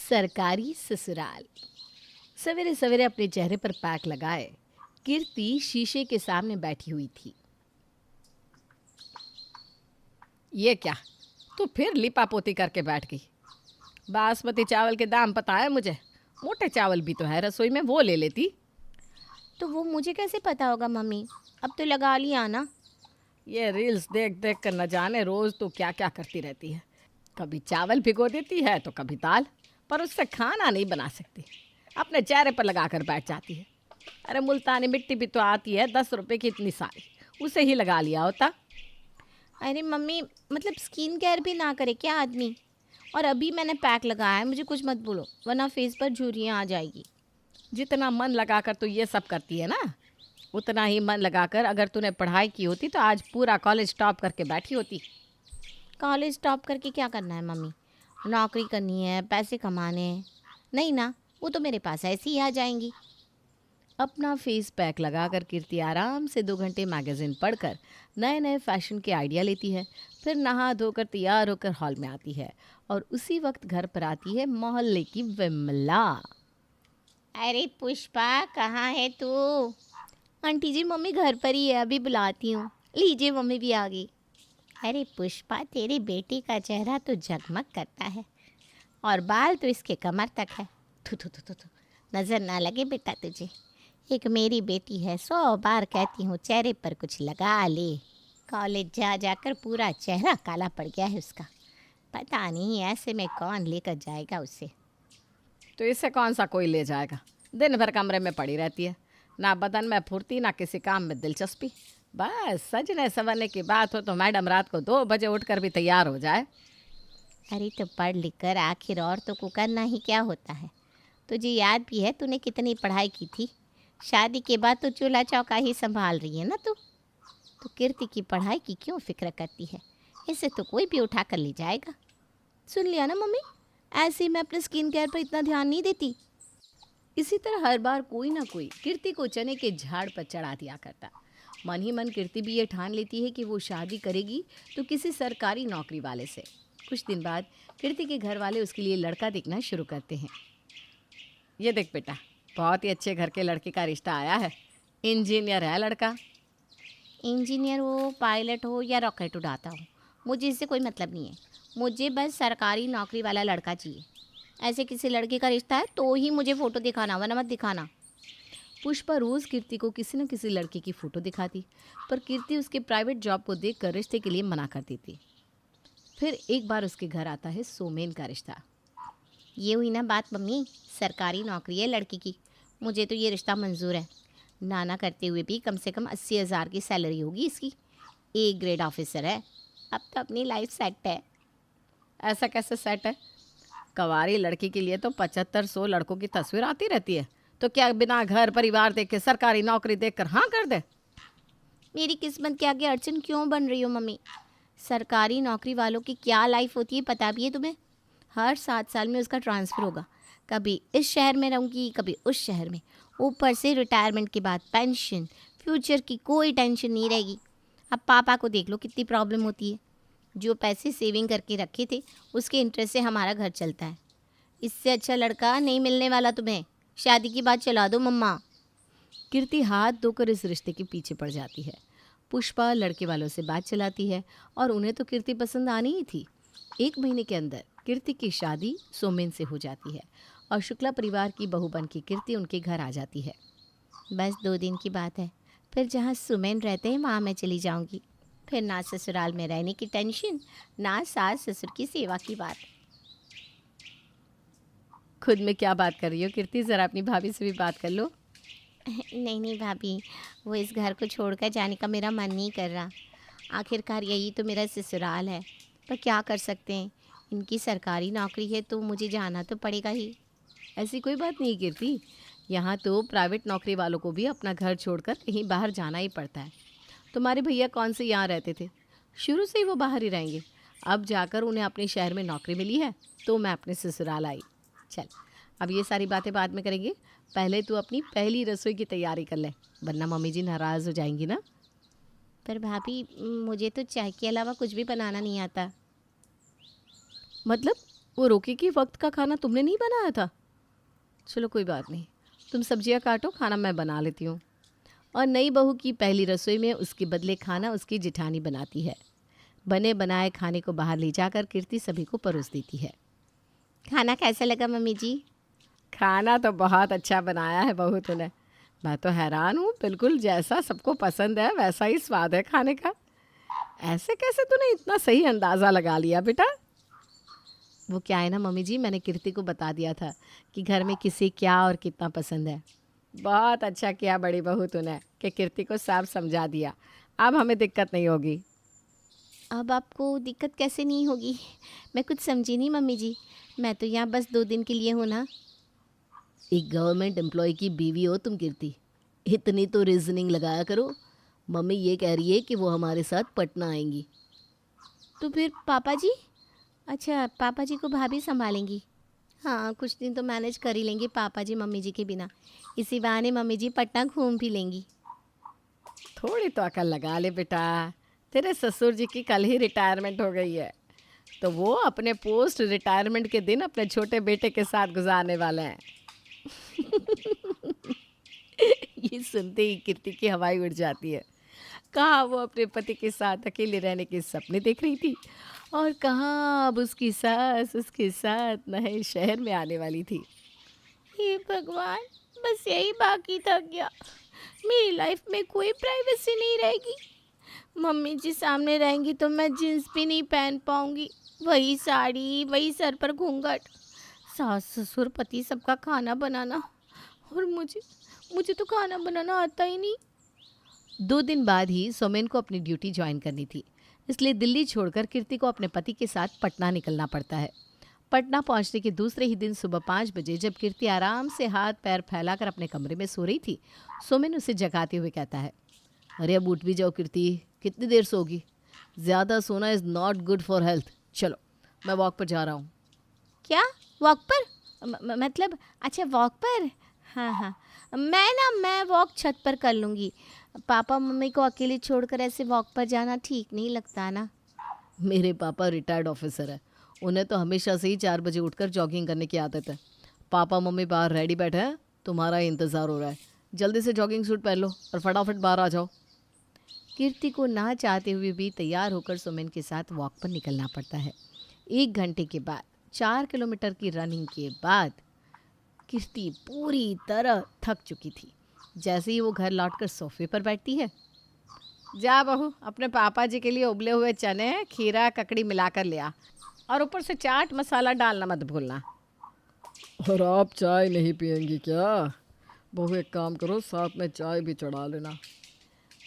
सरकारी ससुराल। सवेरे सवेरे अपने चेहरे पर पैक लगाए कीर्ति शीशे के सामने बैठी हुई थी। ये क्या, तू फिर लिपापोती करके बैठ गई। बासमती चावल के दाम पता है मुझे, मोटे चावल भी तो है रसोई में, वो ले लेती। तो वो मुझे कैसे पता होगा मम्मी, अब तो लगा लिया ना। ये रील्स देख देख कर न जाने रोज़ तो क्या क्या करती रहती है। कभी चावल भिगो देती है तो कभी दाल, पर उससे खाना नहीं बना सकती। अपने चेहरे पर लगा कर बैठ जाती है। अरे मुल्तानी मिट्टी भी तो आती है 10 रुपए की इतनी सारी, उसे ही लगा लिया होता। अरे मम्मी, मतलब स्किन केयर भी ना करे क्या आदमी। और अभी मैंने पैक लगाया है, मुझे कुछ मत बोलो वरना फेस पर झुर्रियाँ आ जाएगी। जितना मन लगाकर तू ये सब करती है ना, उतना ही मन लगाकर अगर तूने पढ़ाई की होती तो आज पूरा कॉलेज टॉप करके बैठी होती। कॉलेज टॉप करके क्या करना है मम्मी? नौकरी करनी है, पैसे कमाने हैं। नहीं ना, वो तो मेरे पास ऐसे ही आ जाएंगी। अपना फेस पैक लगाकर कीर्ति आराम से 2 घंटे मैगज़ीन पढ़कर नए नए फैशन के आइडिया लेती है। फिर नहा धोकर तैयार होकर हॉल में आती है और उसी वक्त घर पर आती है मोहल्ले की विमला। अरे पुष्पा, कहाँ है तू? आंटी जी, मम्मी घर पर ही है, अभी बुलाती हूँ। लीजिए, मम्मी भी आ गई। अरे पुष्पा, तेरी बेटी का चेहरा तो जगमग करता है और बाल तो इसके कमर तक है। थू थू थू थू थू, नज़र ना लगे बेटा तुझे। एक मेरी बेटी है, 100 बार कहती हूँ चेहरे पर कुछ लगा ले। कॉलेज जा जाकर पूरा चेहरा काला पड़ गया है उसका। पता नहीं ऐसे में कौन लेकर जाएगा उसे। तो इससे कौन सा कोई ले जाएगा, दिन भर कमरे में पड़ी रहती है, ना बदन में फुर्ती ना किसी काम में दिलचस्पी। बस सजने संवरने की बात हो तो मैडम रात को 2 बजे उठकर भी तैयार हो जाए। अरे तो पढ़ लिख कर आखिर औरतों को करना ही क्या होता है। तुझे याद भी है तूने कितनी पढ़ाई की थी? शादी के बाद तो चूल्हा चौका ही संभाल रही है ना तू। तो कीर्ति की पढ़ाई की क्यों फिक्र करती है? इसे तो कोई भी उठा कर ले जाएगा। सुन लिया ना मम्मी, ऐसे ही मैं अपने स्किन केयर पर इतना ध्यान नहीं देती। इसी तरह हर बार कोई ना कोई कीर्ति को चने के झाड़ पर चढ़ा दिया करता। मन ही मन कीर्ति भी ये ठान लेती है कि वो शादी करेगी तो किसी सरकारी नौकरी वाले से। कुछ दिन बाद कीर्ति के घर वाले उसके लिए लड़का देखना शुरू करते हैं। ये देख बेटा, बहुत ही अच्छे घर के लड़के का रिश्ता आया है। इंजीनियर है लड़का। इंजीनियर हो, पायलट हो या रॉकेट उड़ाता हो, मुझे इससे कोई मतलब नहीं है। मुझे बस सरकारी नौकरी वाला लड़का चाहिए। ऐसे किसी लड़के का रिश्ता है तो ही मुझे फ़ोटो दिखाना, वरना मत दिखाना। पुष्पा रोज़ कीर्ति को किसी न किसी लड़के की फ़ोटो दिखाती, पर कीर्ति उसके प्राइवेट जॉब को देखकर रिश्ते के लिए मना कर देती। फिर एक बार उसके घर आता है सोमेन का रिश्ता। ये हुई ना बात मम्मी, सरकारी नौकरी है लड़की की। मुझे तो ये रिश्ता मंजूर है। नाना करते हुए भी कम से कम 80,000 की सैलरी होगी इसकी। ए ग्रेड ऑफिसर है। अब तो अपनी लाइफ सेट है। ऐसा कैसे सेट है? कवारी लड़की के लिए तो 75-100 लड़कों की तस्वीर आती रहती है, तो क्या बिना घर परिवार देख के सरकारी नौकरी देखकर हाँ कर दे? मेरी किस्मत के आगे अड़चन क्यों बन रही हो मम्मी? सरकारी नौकरी वालों की क्या लाइफ होती है पता भी है तुम्हें? हर 7 साल में उसका ट्रांसफ़र होगा। कभी इस शहर में रहूँगी, कभी उस शहर में। ऊपर से रिटायरमेंट के बाद पेंशन, फ्यूचर की कोई टेंशन नहीं रहेगी। अब पापा को देख लो, कितनी प्रॉब्लम होती है। जो पैसे सेविंग करके रखे थे उसके इंटरेस्ट से हमारा घर चलता है। इससे अच्छा लड़का नहीं मिलने वाला तुम्हें। शादी की बात चला दो मम्मा। कीर्ति हाथ धोकर इस रिश्ते के पीछे पड़ जाती है। पुष्पा लड़के वालों से बात चलाती है और उन्हें तो कीर्ति पसंद आनी ही थी। 1 महीने के अंदर कीर्ति की शादी सोमेन से हो जाती है और शुक्ला परिवार की बहू बन के कीर्ति उनके घर आ जाती है। बस 2 दिन की बात है, फिर जहाँ सुमेन रहते हैं वहाँ मैं चली जाऊँगी। फिर ना ससुराल में रहने की टेंशन, ना सास ससुर की सेवा की बात। खुद में क्या बात कर रही हो कीर्ति, ज़रा अपनी भाभी से भी बात कर लो। नहीं नहीं भाभी, वो इस घर को छोड़कर जाने का मेरा मन नहीं कर रहा। आखिरकार यही तो मेरा ससुराल है, पर क्या कर सकते हैं। इनकी सरकारी नौकरी है तो मुझे जाना तो पड़ेगा ही। ऐसी कोई बात नहीं कीर्ति, यहाँ तो प्राइवेट नौकरी वालों को भी अपना घर छोड़कर कहीं बाहर जाना ही पड़ता है। तुम्हारे भैया कौन से यहाँ रहते थे, शुरू से ही वो बाहर ही रहेंगे। अब जाकर उन्हें अपने शहर में नौकरी मिली है तो मैं अपने ससुराल आई। चल, अब ये सारी बातें बाद में करेंगे, पहले तू अपनी पहली रसोई की तैयारी कर ले, वरना मम्मी जी नाराज़ हो जाएंगी ना। पर भाभी, मुझे तो चाय के अलावा कुछ भी बनाना नहीं आता। मतलब वो रोके कि वक्त का खाना तुमने नहीं बनाया था? चलो कोई बात नहीं, तुम सब्जियां काटो, खाना मैं बना लेती हूँ। और नई बहू की पहली रसोई में उसके बदले खाना उसकी जिठानी बनाती है। बने बनाए खाने को बाहर ले जाकर कीर्ति सभी को परोस देती है। खाना कैसा लगा मम्मी जी? खाना तो बहुत अच्छा बनाया है बहू तूने। मैं तो हैरान हूँ, बिल्कुल जैसा सबको पसंद है वैसा ही स्वाद है खाने का। ऐसे कैसे तूने इतना सही अंदाज़ा लगा लिया बेटा? वो क्या है ना मम्मी जी, मैंने कीर्ति को बता दिया था कि घर में किसे क्या और कितना पसंद है। बहुत अच्छा किया बड़ी बहू तूने कि कीर्ति को साफ समझा दिया। अब हमें दिक्कत नहीं होगी। अब आपको दिक्कत कैसे नहीं होगी? मैं कुछ समझी नहीं मम्मी जी। मैं तो यहाँ बस 2 दिन के लिए हूँ ना। एक गवर्नमेंट एम्प्लॉय की बीवी हो तुम कीर्ति, इतनी तो रीजनिंग लगाया करो। मम्मी ये कह रही है कि वो हमारे साथ पटना आएंगी। तो फिर पापा जी? अच्छा, पापा जी को भाभी संभालेंगी। हाँ, कुछ दिन तो मैनेज कर ही लेंगे पापा जी मम्मी जी के बिना। इसी बहाने मम्मी जी पटना घूम भी लेंगी। थोड़ी तो अकल लगा ले बेटा, तेरे ससुर जी की कल ही रिटायरमेंट हो गई है, तो वो अपने पोस्ट रिटायरमेंट के दिन अपने छोटे बेटे के साथ गुजारने वाले हैं। ये सुनते ही कीर्ति की हवाई उड़ जाती है। कहाँ वो अपने पति के साथ अकेले रहने के सपने देख रही थी, और कहाँ अब उसकी सास उसके साथ नए शहर में आने वाली थी। हे भगवान, बस यही बाकी था क्या? मेरी लाइफ में कोई प्राइवेसी नहीं रहेगी। मम्मी जी सामने रहेंगी तो मैं जीन्स भी नहीं पहन पाऊंगी। वही साड़ी, वही सर पर घूंघट, सास ससुर पति सबका खाना बनाना, और मुझे मुझे तो खाना बनाना आता ही नहीं। 2 दिन बाद ही सोमेन को अपनी ड्यूटी ज्वाइन करनी थी, इसलिए दिल्ली छोड़कर कीर्ति को अपने पति के साथ पटना निकलना पड़ता है। पटना पहुंचने के दूसरे ही दिन सुबह 5 बजे जब कीर्ति आराम से हाथ पैर फैलाकर अपने कमरे में सो रही थी, सोमेन उसे जगाते हुए कहता है, अरे अब उठ भी जाओ कीर्ति, कितनी देर सोगी? ज़्यादा सोना is not good for health. चलो मैं वॉक पर जा रहा हूँ। क्या? वॉक पर? मतलब अच्छा वॉक पर। हाँ हाँ, मैं वॉक छत पर कर लूँगी। पापा मम्मी को अकेले छोड़कर ऐसे वॉक पर जाना ठीक नहीं लगता ना। मेरे पापा रिटायर्ड ऑफिसर है, उन्हें तो हमेशा से ही 4 बजे उठकर जॉगिंग करने की आदत है। पापा मम्मी बाहर रेडी बैठे हैं, तुम्हारा इंतज़ार हो रहा है। जल्दी से जॉगिंग सूट पहन लो और फटाफट बाहर आ जाओ। कीर्ति को ना चाहते हुए भी तैयार होकर सुमन के साथ वॉक पर निकलना पड़ता है। 1 घंटे के बाद, 4 किलोमीटर की रनिंग के बाद कीर्ति पूरी तरह थक चुकी थी। जैसे ही वो घर लौटकर सोफे पर बैठती है, जा बहू अपने पापा जी के लिए उबले हुए चने खीरा ककड़ी मिलाकर ले आ, और ऊपर से चाट मसाला डालना मत भूलना। और आप चाय नहीं पियेंगी क्या? बहू एक काम करो, साथ में चाय भी चढ़ा लेना।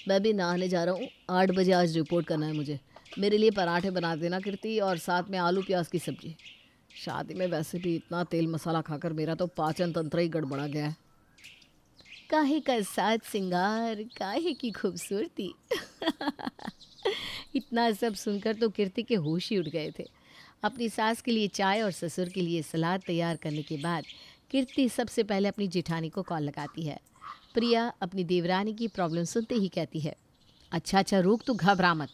मैं भी नहाने जा रहा हूँ, 8 बजे आज रिपोर्ट करना है मुझे। मेरे लिए पराठे बना देना कीर्ति, और साथ में आलू प्याज की सब्जी। शादी में वैसे भी इतना तेल मसाला खाकर मेरा तो पाचन तंत्र ही गड़बड़ा गया है। काहे का साज सिंगार, काहे की खूबसूरती। इतना सब सुनकर तो कीर्ति के होश ही उड़ गए थे। अपनी सास के लिए चाय और ससुर के लिए सलाद तैयार करने के बाद कीर्ति सबसे पहले अपनी जेठानी को कॉल लगाती है। प्रिया अपनी देवरानी की प्रॉब्लम सुनते ही कहती है, अच्छा रुक, तू घबरा मत,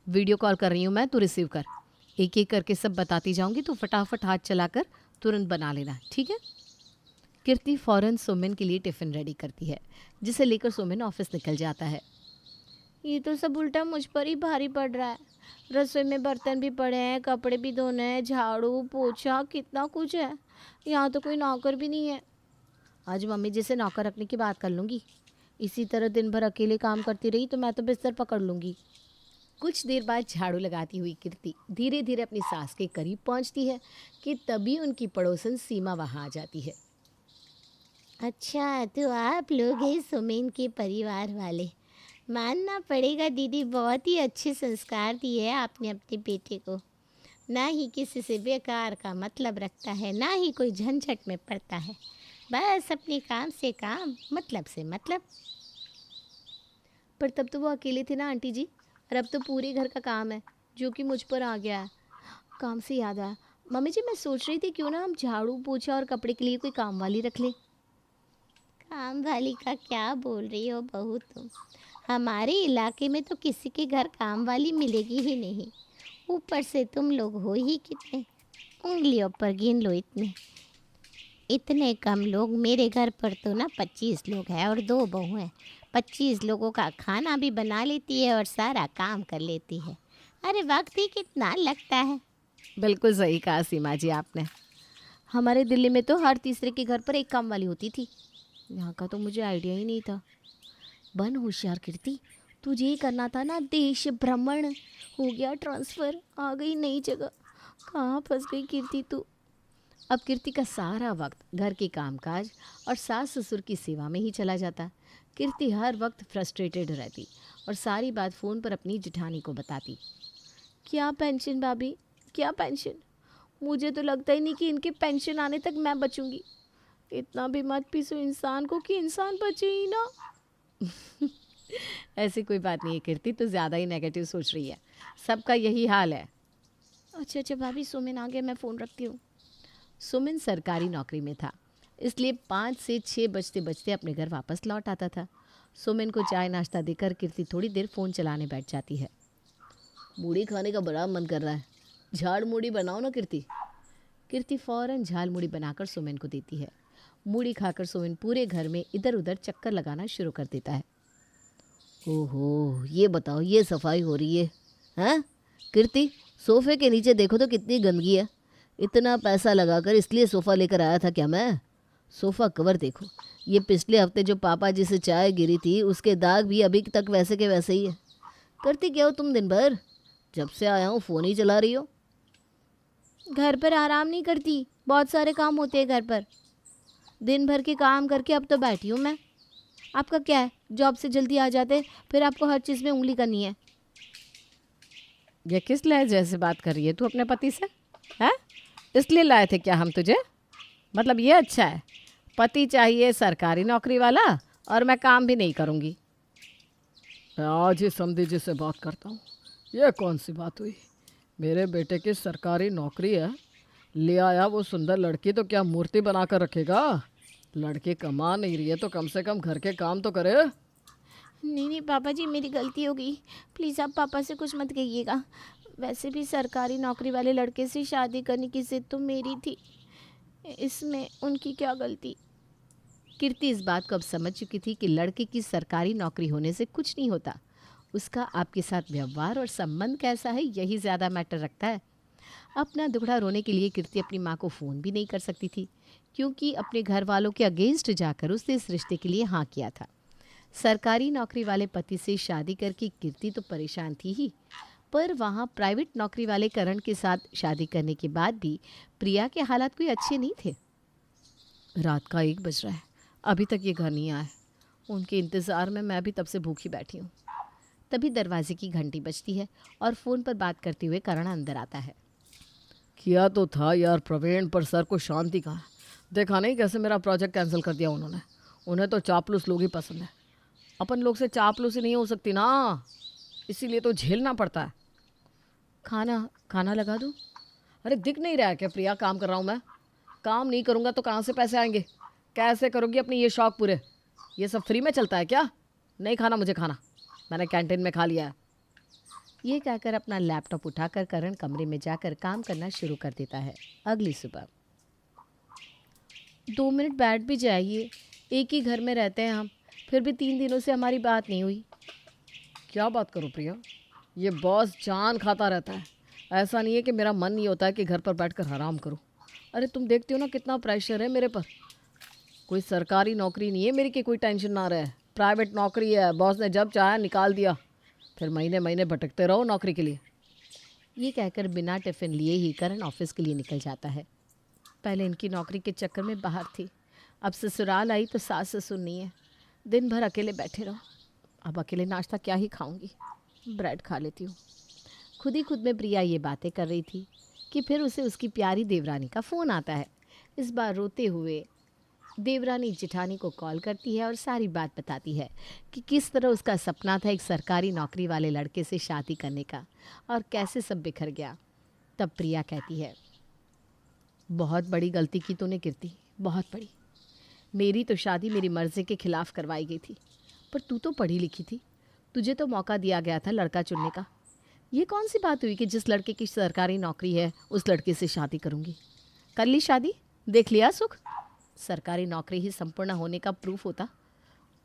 वीडियो कॉल कर रही हूँ मैं, तू रिसीव कर। एक एक करके सब बताती जाऊँगी, तो फटाफट हाथ चलाकर तुरंत बना लेना, ठीक है? कीर्ति फ़ौरन सोमेन के लिए टिफ़िन रेडी करती है, जिसे लेकर सोमेन ऑफिस निकल जाता है। ये तो सब उल्टा मुझ पर ही भारी पड़ रहा है। रसोई में बर्तन भी पड़े हैं, कपड़े भी धोने हैं, झाड़ू पोछा कितना कुछ है। यहाँ तो कोई नौकर भी नहीं है। आज मम्मी जी से नौकर रखने की बात कर लूँगी। इसी तरह दिन भर अकेले काम करती रही तो मैं तो बिस्तर पकड़ लूँगी। कुछ देर बाद झाड़ू लगाती हुई कीर्ति धीरे धीरे अपनी सास के करीब पहुंचती है कि तभी उनकी पड़ोसन सीमा वहां आ जाती है। अच्छा, तो आप लोग हैं सुमेन के परिवार वाले। मानना पड़ेगा दीदी, बहुत ही अच्छे संस्कार दिए हैं आपने अपने बेटे को। ना ही किसी से बेकार का मतलब रखता है, ना ही कोई झंझट में पड़ता है। बस अपने काम से काम, मतलब से मतलब। पर तब तो वो अकेले थे ना आंटी जी, और अब तो पूरे घर का काम है जो कि मुझ पर आ गया है। काम से याद आया मम्मी जी, मैं सोच रही थी क्यों ना हम झाड़ू पोछा और कपड़े के लिए कोई काम वाली रख लें। काम वाली का क्या बोल रही हो बहू तुम? हमारे इलाके में तो किसी के घर काम वाली मिलेगी ही नहीं। ऊपर से तुम लोग हो ही कितने। उंगलियों पर गिन लो इतने। इतने कम लोग, मेरे घर पर तो ना 25 लोग हैं और 2 बहू हैं। 25 लोगों का खाना भी बना लेती है और सारा काम कर लेती है। अरे वक्त ही कितना लगता है। बिल्कुल सही कहा सीमा जी आपने। हमारे दिल्ली में तो हर तीसरे के घर पर एक काम वाली होती थी। यहाँ का तो मुझे आइडिया ही नहीं था। बन होशियार कीर्ति, तुझे ही करना था ना देश भ्रमण। हो गया ट्रांसफ़र, आ गई नई जगह। कहाँ फंस गई कीर्ति तू। अब कीर्ति का सारा वक्त घर के कामकाज और सास ससुर की सेवा में ही चला जाता। कीर्ति हर वक्त फ्रस्ट्रेटेड रहती और सारी बात फ़ोन पर अपनी जिठानी को बताती। क्या पेंशन भाभी, क्या पेंशन। मुझे तो लगता ही नहीं कि इनके पेंशन आने तक मैं बचूंगी। इतना भी मत पीसो इंसान को कि इंसान बचे ही ना। ऐसी कोई बात नहीं है कीर्ति, तो ज़्यादा ही नेगेटिव सोच रही है। सबका यही हाल है। अच्छा अच्छा भाभी, सुमिन आ गया, मैं फ़ोन रखती हूँ। सुमिन सरकारी नौकरी में था, इसलिए 5 से 6 बजते बजते अपने घर वापस लौट आता था। सुमिन को चाय नाश्ता देकर कीर्ति थोड़ी देर फ़ोन चलाने बैठ जाती है। मूढ़ी खाने का बड़ा मन कर रहा है, झाड़ मूढ़ी बनाओ ना कीर्ति। कीर्ति फ़ौरन झाल मूढ़ी बनाकर सुमिन को देती है। मूढ़ी खाकर सुमिन पूरे घर में इधर उधर चक्कर लगाना शुरू कर देता है। ओहो, ये बताओ, ये सफाई हो रही है हैं कीर्ति? सोफे के नीचे देखो तो कितनी गंदगी है। इतना पैसा लगाकर इसलिए सोफ़ा लेकर आया था क्या मैं? सोफ़ा कवर देखो, ये पिछले हफ्ते जो पापा जी से चाय गिरी थी उसके दाग भी अभी तक वैसे के वैसे ही है। करती क्या हो तुम दिन भर? जब से आया हूँ फ़ोन ही चला रही हो। घर पर आराम नहीं करती, बहुत सारे काम होते हैं घर पर। दिन भर के काम करके अब तो बैठी हूँ मैं। आपका क्या है, जॉब से जल्दी आ जाते, फिर आपको हर चीज़ में उंगली करनी है। ये किस लहजे से बात कर रही है तू अपने पति से? है इसलिए लाए थे क्या हम तुझे? मतलब ये अच्छा है, पति चाहिए सरकारी नौकरी वाला और मैं काम भी नहीं करूँगी। आज ही समधी जी से बात करता हूँ। ये कौन सी बात हुई? मेरे बेटे की सरकारी नौकरी है, ले आया वो सुंदर लड़की तो क्या मूर्ति बना कर रखेगा? लड़की कमा नहीं रही है तो कम से कम घर के काम तो करे। नहीं नहीं पापा जी, मेरी गलती हो गई। प्लीज़ आप पापा से कुछ मत कहिएगा। वैसे भी सरकारी नौकरी वाले लड़के से शादी करने की जिद तो मेरी थी, इसमें उनकी क्या गलती। कीर्ति इस बात को अब समझ चुकी थी कि लड़के की सरकारी नौकरी होने से कुछ नहीं होता, उसका आपके साथ व्यवहार और संबंध कैसा है यही ज़्यादा मैटर रखता है। अपना दुखड़ा रोने के लिए कीर्ति अपनी माँ को फ़ोन भी नहीं कर सकती थी, क्योंकि अपने घर वालों के अगेंस्ट जाकर उसने इस रिश्ते के लिए हाँ किया था। सरकारी नौकरी वाले पति से शादी करके कीर्ति तो परेशान थी ही, पर वहाँ प्राइवेट नौकरी वाले करण के साथ शादी करने के बाद भी प्रिया के हालात कोई अच्छे नहीं थे। रात का 1 बज रहा है, अभी तक ये घर नहीं आया। उनके इंतज़ार में मैं भी तब से भूखी बैठी हूँ। तभी दरवाजे की घंटी बजती है और फ़ोन पर बात करते हुए करण अंदर आता है। किया तो था यार प्रवीण, पर सर को शांति कहाँ। देखा नहीं कैसे मेरा प्रोजेक्ट कैंसिल कर दिया उन्होंने। उन्हें तो चापलूस लोग ही पसंद है। अपन लोग से चापलूसी नहीं हो सकती ना, इसीलिए तो झेलना पड़ता है। खाना खाना लगा दूँ? अरे दिख नहीं रहा है क्या प्रिया, काम कर रहा हूँ मैं। काम नहीं करूँगा तो कहाँ से पैसे आएंगे? कैसे करोगी अपने ये शौक़ पूरे? ये सब फ्री में चलता है क्या? नहीं खाना मुझे खाना, मैंने कैंटीन में खा लिया है। ये कहकर अपना लैपटॉप उठाकर करण कमरे में जाकर काम करना शुरू कर देता है। अगली सुबह 2 मिनट बैठ भी जाइए, एक ही घर में रहते हैं हम, फिर भी 3 दिनों से हमारी बात नहीं हुई। क्या बात करूं प्रिया, ये बॉस जान खाता रहता है। ऐसा नहीं है कि मेरा मन नहीं होता है कि घर पर बैठकर आराम करूं। अरे तुम देखती हो ना कितना प्रेशर है मेरे पर। कोई सरकारी नौकरी नहीं है मेरी कि कोई टेंशन ना रहे, प्राइवेट नौकरी है। बॉस ने जब चाहा निकाल दिया, फिर महीने महीने भटकते रहो नौकरी के लिए। ये कहकर बिना टिफ़िन लिए ही करण ऑफिस के लिए निकल जाता है। पहले इनकी नौकरी के चक्कर में बाहर थी, अब ससुराल आई तो सास ससुर नहीं है, दिन भर अकेले बैठे रहो। अब अकेले नाश्ता क्या ही खाऊंगी, ब्रेड खा लेती हूँ। खुद ही खुद में प्रिया ये बातें कर रही थी कि फिर उसे उसकी प्यारी देवरानी का फ़ोन आता है। इस बार रोते हुए देवरानी जिठानी को कॉल करती है और सारी बात बताती है कि किस तरह उसका सपना था एक सरकारी नौकरी वाले लड़के से शादी करने का और कैसे सब बिखर गया। तब प्रिया कहती है, बहुत बड़ी गलती की तूने कीर्ति, बहुत बड़ी। मेरी तो शादी मेरी मर्जी के खिलाफ करवाई गई थी, पर तू तो पढ़ी लिखी थी, तुझे तो मौका दिया गया था लड़का चुनने का। ये कौन सी बात हुई कि जिस लड़के की सरकारी नौकरी है उस लड़के से शादी करूंगी? कर ली शादी, देख लिया सुख। सरकारी नौकरी ही संपूर्ण होने का प्रूफ होता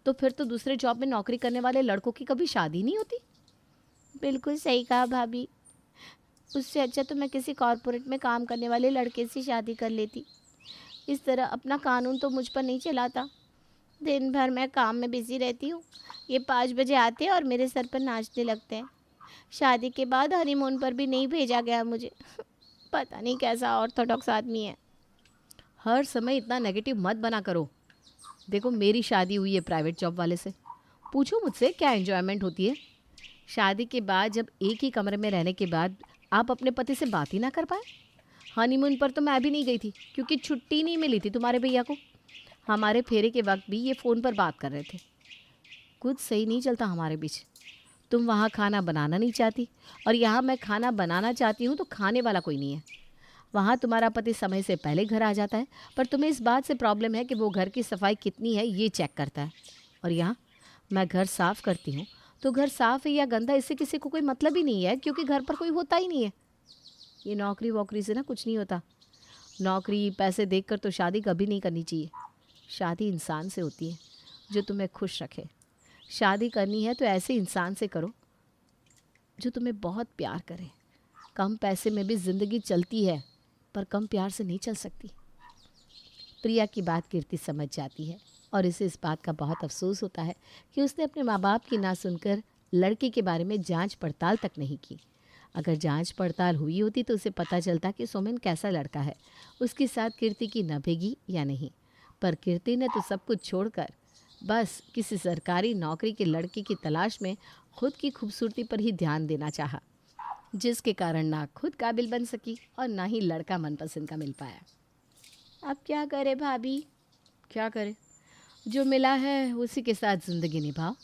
तो फिर तो दूसरे जॉब में नौकरी करने वाले लड़कों की कभी शादी नहीं होती। बिल्कुल सही कहा भाभी। उससे अच्छा तो मैं किसी कॉरपोरेट में काम करने वाले लड़के से शादी कर लेती। इस तरह अपना कानून तो मुझ पर नहीं चलाता। दिन भर मैं काम में बिजी रहती हूँ। ये 5 बजे आते हैं और मेरे सर पर नाचने लगते हैं। शादी के बाद हनीमून पर भी नहीं भेजा गया मुझे। पता नहीं कैसा ऑर्थोडॉक्स आदमी है। हर समय इतना नेगेटिव मत बना करो। देखो मेरी शादी हुई है प्राइवेट जॉब वाले से, पूछो मुझसे क्या एंजॉयमेंट होती है। शादी के बाद जब एक ही कमरे में रहने के बाद आप अपने पति से बात ही ना कर पाए। हनीमून पर तो मैं भी नहीं गई थी क्योंकि छुट्टी नहीं मिली थी तुम्हारे भैया को। हमारे फेरे के वक्त भी ये फ़ोन पर बात कर रहे थे। कुछ सही नहीं चलता हमारे बीच। तुम वहाँ खाना बनाना नहीं चाहती और यहाँ मैं खाना बनाना चाहती हूँ तो खाने वाला कोई नहीं है। वहाँ तुम्हारा पति समय से पहले घर आ जाता है पर तुम्हें इस बात से प्रॉब्लम है कि वो घर की सफाई कितनी है ये चेक करता है। और यहाँ मैं घर साफ़ करती हूँ तो घर साफ़ है या गंदा इससे किसी को कोई मतलब ही नहीं है क्योंकि घर पर कोई होता ही नहीं है। ये नौकरी वोकरी से ना कुछ नहीं होता। नौकरी पैसे देखकर तो शादी कभी नहीं करनी चाहिए। शादी इंसान से होती है जो तुम्हें खुश रखे। शादी करनी है तो ऐसे इंसान से करो जो तुम्हें बहुत प्यार करे। कम पैसे में भी ज़िंदगी चलती है पर कम प्यार से नहीं चल सकती। प्रिया की बात कीर्ति समझ जाती है और इसे इस बात का बहुत अफसोस होता है कि उसने अपने माँ बाप की ना सुनकर लड़के के बारे में जांच पड़ताल तक नहीं की। अगर जांच पड़ताल हुई होती तो उसे पता चलता कि सोमेन कैसा लड़का है, उसके साथ कीर्ति की नभेगी या नहीं। पर कीर्ति ने तो सब कुछ छोड़कर बस किसी सरकारी नौकरी के लड़के की तलाश में खुद की खूबसूरती पर ही ध्यान देना चाहा, जिसके कारण ना खुद काबिल बन सकी और ना ही लड़का मनपसंद का मिल पाया। अब क्या करे भाभी? क्या करे, जो मिला है उसी के साथ ज़िंदगी निभाओ।